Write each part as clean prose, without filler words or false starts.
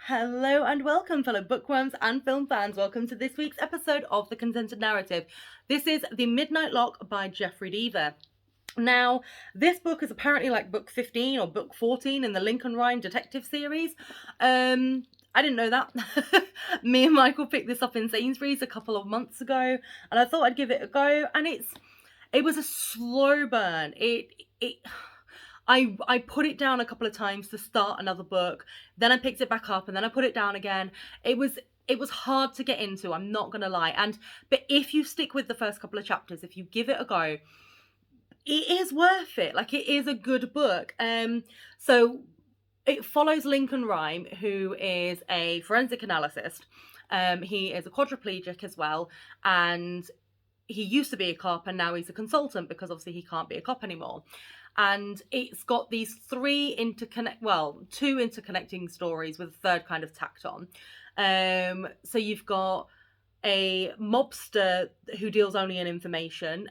Hello and welcome, fellow bookworms and film fans. Welcome to this week's episode of The Consented Narrative. This is The Midnight Lock by Jeffrey Deaver. Now, this book is apparently like book 15 or book 14 in the Lincoln Rhyme detective series. I didn't know that. Me and Michael picked this up in Sainsbury's a couple of months ago, and I thought I'd give it a go. And it was a slow burn. I put it down a couple of times to start another book, then I picked it back up, and then I put it down again. It was hard to get into, I'm not gonna lie. But if you stick with the first couple of chapters, if you give it a go, it is worth it. Like, it is a good book. So it follows Lincoln Rhyme, who is a forensic analyst. He is a quadriplegic as well, and he used to be a cop, and now he's a consultant because obviously he can't be a cop anymore. And it's got these two interconnecting stories with a third kind of tacked on. So you've got a mobster who deals only in information,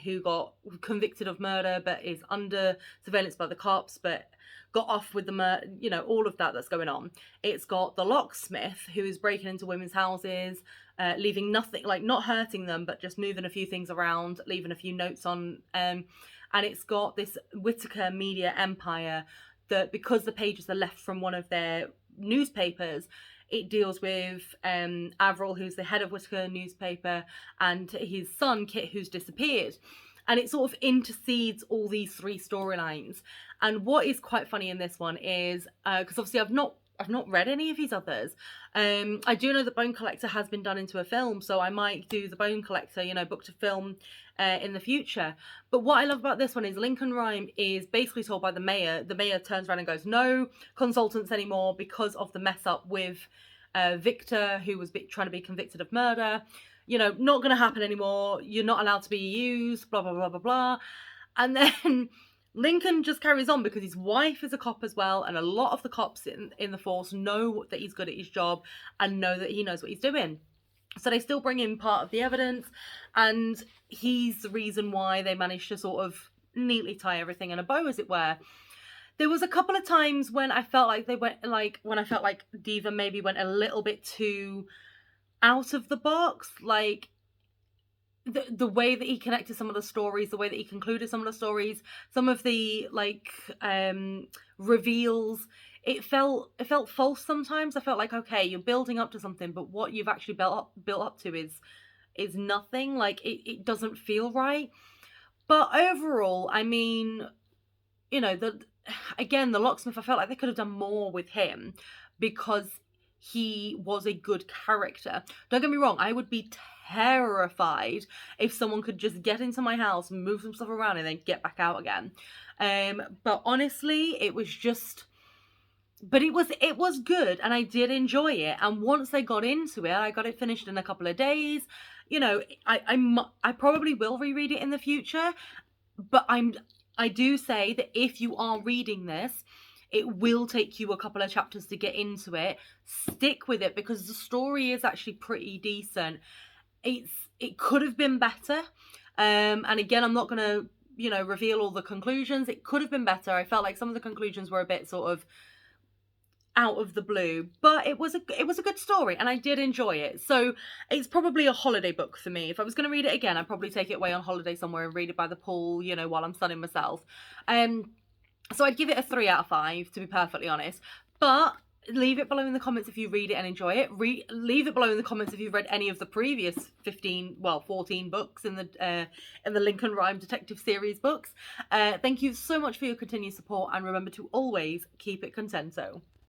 who got convicted of murder but is under surveillance by the cops, but got off with the murder, all of that's going on. It's got the locksmith who is breaking into women's houses, leaving nothing, like not hurting them, but just moving a few things around, leaving a few notes on. And it's got this Whittaker media empire that, because the pages are left from one of their newspapers, it deals with Avril, who's the head of Whittaker newspaper, and his son, Kit, who's disappeared. And it sort of intercedes all these three storylines. And what is quite funny in this one is, because obviously I've not read any of his others. I do know that Bone Collector has been done into a film, so I might do the Bone Collector, book to film in the future. But what I love about this one is Lincoln Rhyme is basically told by the mayor. The mayor turns around and goes, no consultants anymore because of the mess up with Victor, who was trying to be convicted of murder. Not going to happen anymore. You're not allowed to be used, blah, blah, blah, blah, blah. And then Lincoln just carries on because his wife is a cop as well, and a lot of the cops in the force know that he's good at his job and know that he knows what he's doing. So they still bring in part of the evidence, and he's the reason why they managed to sort of neatly tie everything in a bow, as it were. There was a couple of times when I felt like Deaver maybe went a little bit too out of the box, like the way that he connected some of the stories, the way that he concluded some of the stories, some of the reveals, it felt false sometimes. I felt like, okay, you're building up to something, but what you've actually built up to is nothing. Like, it doesn't feel right. But overall, I mean, the locksmith, I felt like they could have done more with him because he was a good character. Don't get me wrong, I would be terrified if someone could just get into my house, move some stuff around, and then get back out again. But honestly, it was good, and I did enjoy it. And once I got into it, I got it finished in a couple of days. I probably will reread it in the future, but I do say that if you are reading this, it will take you a couple of chapters to get into it. Stick with it because the story is actually pretty decent. It could have been better. And again, I'm not going to, reveal all the conclusions. It could have been better. I felt like some of the conclusions were a bit sort of out of the blue, but it was a good story and I did enjoy it. So it's probably a holiday book for me. If I was going to read it again, I'd probably take it away on holiday somewhere and read it by the pool, while I'm sunning myself. So I'd give it a 3 out of 5, to be perfectly honest. But leave it below in the comments if you read it and enjoy it. Leave it below in the comments if you've read any of the previous 14 books in the Lincoln Rhyme detective series books. Thank you so much for your continued support, and remember to always keep it contento.